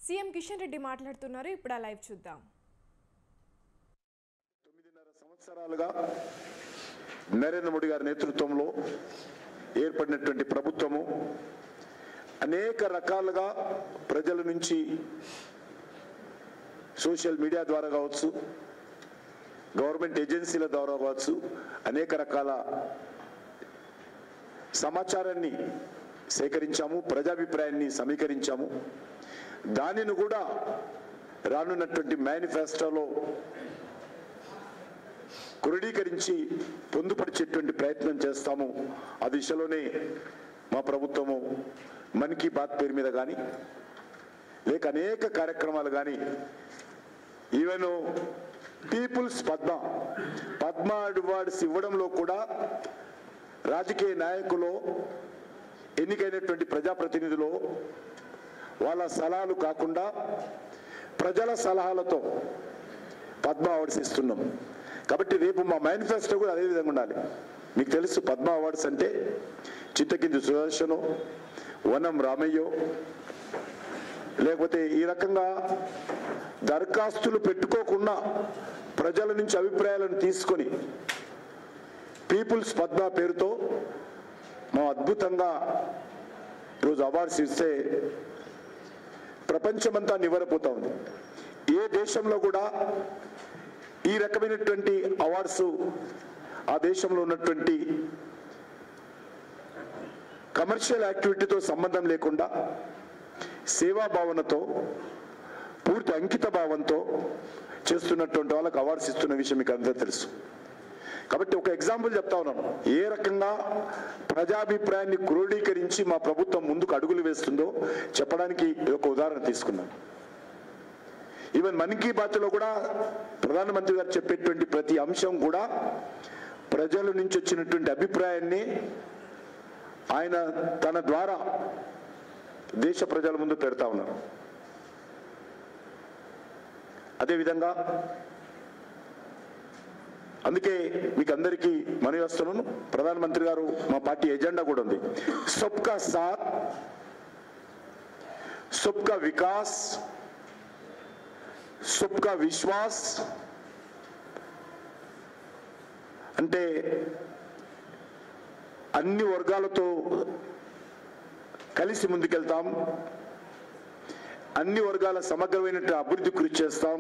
CM Kishan Reddy మాట్లాడుతున్నారు. ఇప్పుడు ఆ లైవ్ చూద్దాం. 9.5 సంవత్సరాలుగా నరేంద్ర మోడీ గారి నేతృత్వంలో ఏర్పడినటువంటి ప్రభుత్వము అనేక రకాలుగా ప్రజల నుంచి సోషల్ మీడియా ద్వారా కావచ్చు, గవర్నమెంట్ ఏజెన్సీల ద్వారా కావచ్చు, అనేక రకాల సమాచారాన్ని సేకరించాము, ప్రజాభిప్రాయాన్ని సమీకరించాము. దానిని కూడా రానున్నటువంటి మేనిఫెస్టోలో క్రోడీకరించి పొందుపరిచేటువంటి ప్రయత్నం చేస్తాము. ఆ దిశలోనే మా ప్రభుత్వము మన్ కీ బాత్ పేరు మీద కానీ లేక అనేక కార్యక్రమాలు కానీ, ఈవెన్ పీపుల్స్ పద్మ అవార్డ్స్ ఇవ్వడంలో కూడా రాజకీయ నాయకులు, ఎన్నికైనటువంటి ప్రజాప్రతినిధులు వాళ్ళ సలహాలు కాకుండా ప్రజల సలహాలతో పద్మ అవార్డ్స్ ఇస్తున్నాం. కాబట్టి రేపు మా మేనిఫెస్టో కూడా అదే విధంగా ఉండాలి. మీకు తెలుసు, పద్మ అవార్డ్స్ అంటే చింతకింది సుదర్శనో, వనం రామయ్యో, లేకపోతే ఈ రకంగా దరఖాస్తులు పెట్టుకోకుండా ప్రజల నుంచి అభిప్రాయాలను తీసుకొని పీపుల్స్ పద్మ పేరుతో మా అద్భుతంగా ఈరోజు అవార్డ్స్ ఇస్తే ప్రపంచమంతా నివ్వెరపోతా ఉంది. ఏ దేశంలో కూడా ఈ రకమైనటువంటి అవార్డ్స్ ఆ దేశంలో ఉన్నటువంటి కమర్షియల్ యాక్టివిటీతో సంబంధం లేకుండా సేవా భావనతో, పూర్తి అంకిత భావంతో చేస్తున్నటువంటి వాళ్ళకి అవార్డ్స్ ఇస్తున్న విషయం మీకు అందరూ తెలుసు. కాబట్టి ఒక ఎగ్జాంపుల్ చెప్తా ఉన్నాను, ఏ రకంగా ప్రజాభిప్రాయాన్ని క్రోడీకరించి మా ప్రభుత్వం ముందుకు అడుగులు వేస్తుందో చెప్పడానికి ఒక ఉదాహరణ తీసుకున్నాం. ఈవెన్ మన్ కీ బాత్లో కూడా ప్రధానమంత్రి గారు చెప్పేటువంటి ప్రతి అంశం కూడా ప్రజల నుంచి వచ్చినటువంటి అభిప్రాయాన్ని ఆయన తన ద్వారా దేశ ప్రజల ముందు పెడతా ఉన్నారు. అదేవిధంగా అందుకే మీకు అందరికీ మనవి చేస్తున్నాను, ప్రధానమంత్రి గారు మా పార్టీ ఎజెండా కూడా ఉంది, సబ్కా సాత్ సబ్కా వికాస్ సబ్కా విశ్వాస్. అంటే అన్ని వర్గాలతో కలిసి ముందుకెళ్తాం, అన్ని వర్గాల సమగ్రమైన అభివృద్ధి కృషి చేస్తాం.